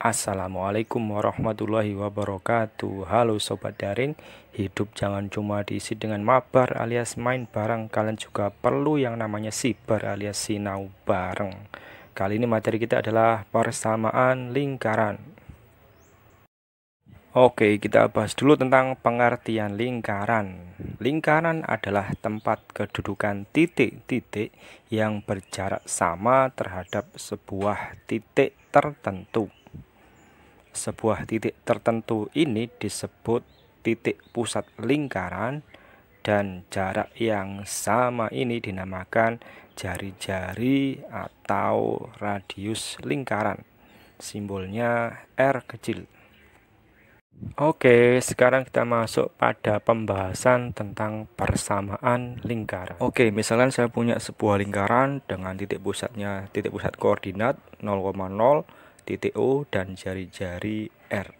Assalamualaikum warahmatullahi wabarakatuh. Halo sobat daring, hidup jangan cuma diisi dengan mabar alias main bareng, kalian juga perlu yang namanya sibar alias sinau bareng. Kali ini materi kita adalah persamaan lingkaran. Oke, kita bahas dulu tentang pengertian lingkaran. Lingkaran adalah tempat kedudukan titik-titik yang berjarak sama terhadap sebuah titik tertentu. Sebuah titik tertentu ini disebut titik pusat lingkaran, dan jarak yang sama ini dinamakan jari-jari atau radius lingkaran. Simbolnya R kecil. Oke, sekarang kita masuk pada pembahasan tentang persamaan lingkaran. Oke, misalkan saya punya sebuah lingkaran dengan titik pusatnya, titik pusat koordinat 0,0, titik O dan jari-jari R.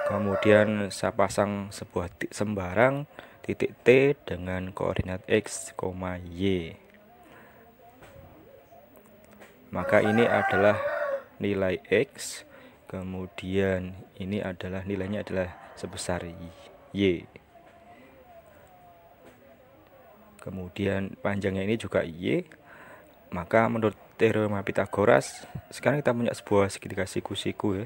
Kemudian saya pasang sebuah sembarang titik T dengan koordinat X, Y. Maka ini adalah nilai X, kemudian ini adalah nilainya adalah sebesar Y. Kemudian panjangnya ini juga Y. Maka menurut teorema Pitagoras, sekarang kita punya sebuah segitiga siku-siku ya.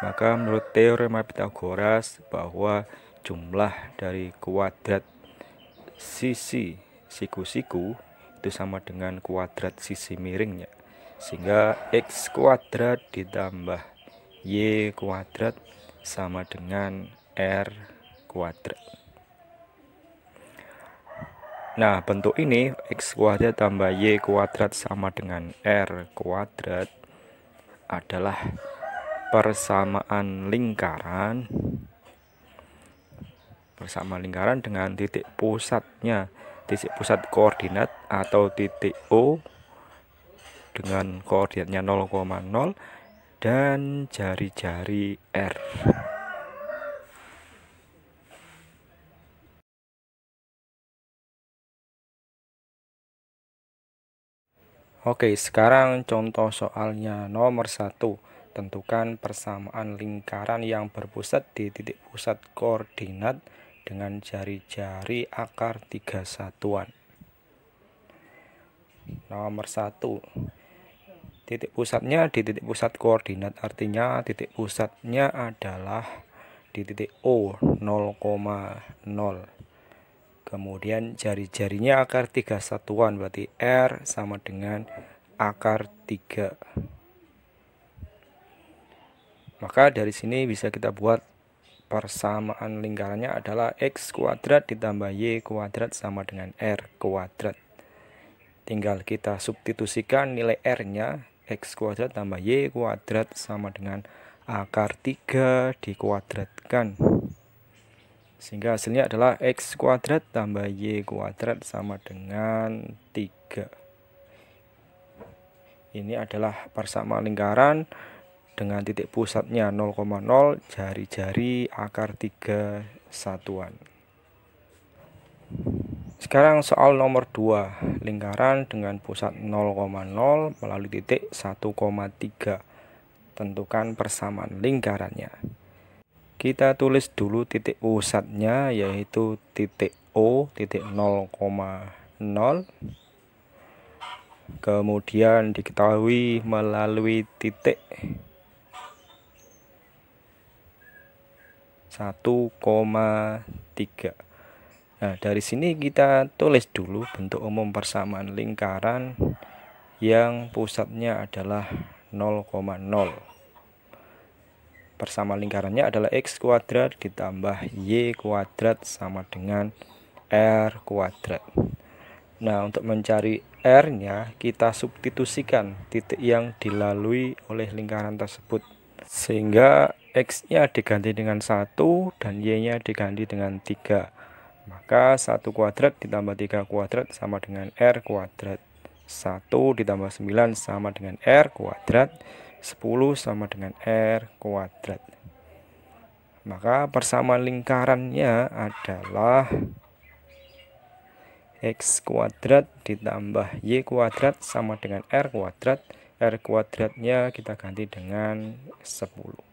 Maka menurut teorema Pitagoras bahwa jumlah dari kuadrat sisi siku-siku itu sama dengan kuadrat sisi miringnya, sehingga X kuadrat ditambah Y kuadrat sama dengan R kuadrat. Nah, bentuk ini X kuadrat tambah Y kuadrat sama dengan R kuadrat adalah persamaan lingkaran. Persamaan lingkaran dengan titik pusatnya, titik pusat koordinat atau titik O dengan koordinatnya 0,0 dan jari-jari R. Oke, sekarang contoh soalnya nomor 1. Tentukan persamaan lingkaran yang berpusat di titik pusat koordinat dengan jari-jari akar 3 satuan. Nomor 1. Titik pusatnya di titik pusat koordinat, artinya titik pusatnya adalah di titik O 0,0. Kemudian jari-jarinya akar 3 satuan, berarti R sama dengan akar 3. Maka dari sini bisa kita buat persamaan lingkarannya adalah X kuadrat ditambah Y kuadrat sama dengan R kuadrat. Tinggal kita substitusikan nilai R-nya, X kuadrat tambah Y kuadrat sama dengan akar 3 dikuadratkan. Sehingga hasilnya adalah X kuadrat tambah Y kuadrat sama dengan 3. Ini adalah persamaan lingkaran dengan titik pusatnya 0,0, jari-jari akar 3 satuan. Sekarang soal nomor 2, lingkaran dengan pusat 0,0 melalui titik 1,3. Tentukan persamaan lingkarannya. Kita tulis dulu titik pusatnya, yaitu titik O, titik 0,0. Kemudian diketahui melalui titik 1,3. Nah, dari sini kita tulis dulu bentuk umum persamaan lingkaran yang pusatnya adalah 0,0. Persamaan lingkarannya adalah X kuadrat ditambah Y kuadrat sama dengan R kuadrat. Nah, untuk mencari R-nya kita substitusikan titik yang dilalui oleh lingkaran tersebut, sehingga X-nya diganti dengan 1 dan Y-nya diganti dengan 3. Maka 1 kuadrat ditambah 3 kuadrat sama dengan R kuadrat. 1 ditambah 9 sama dengan R kuadrat. 10 sama dengan R kuadrat. Maka persamaan lingkarannya adalah X kuadrat ditambah Y kuadrat sama dengan R kuadrat. R kuadratnya kita ganti dengan 10.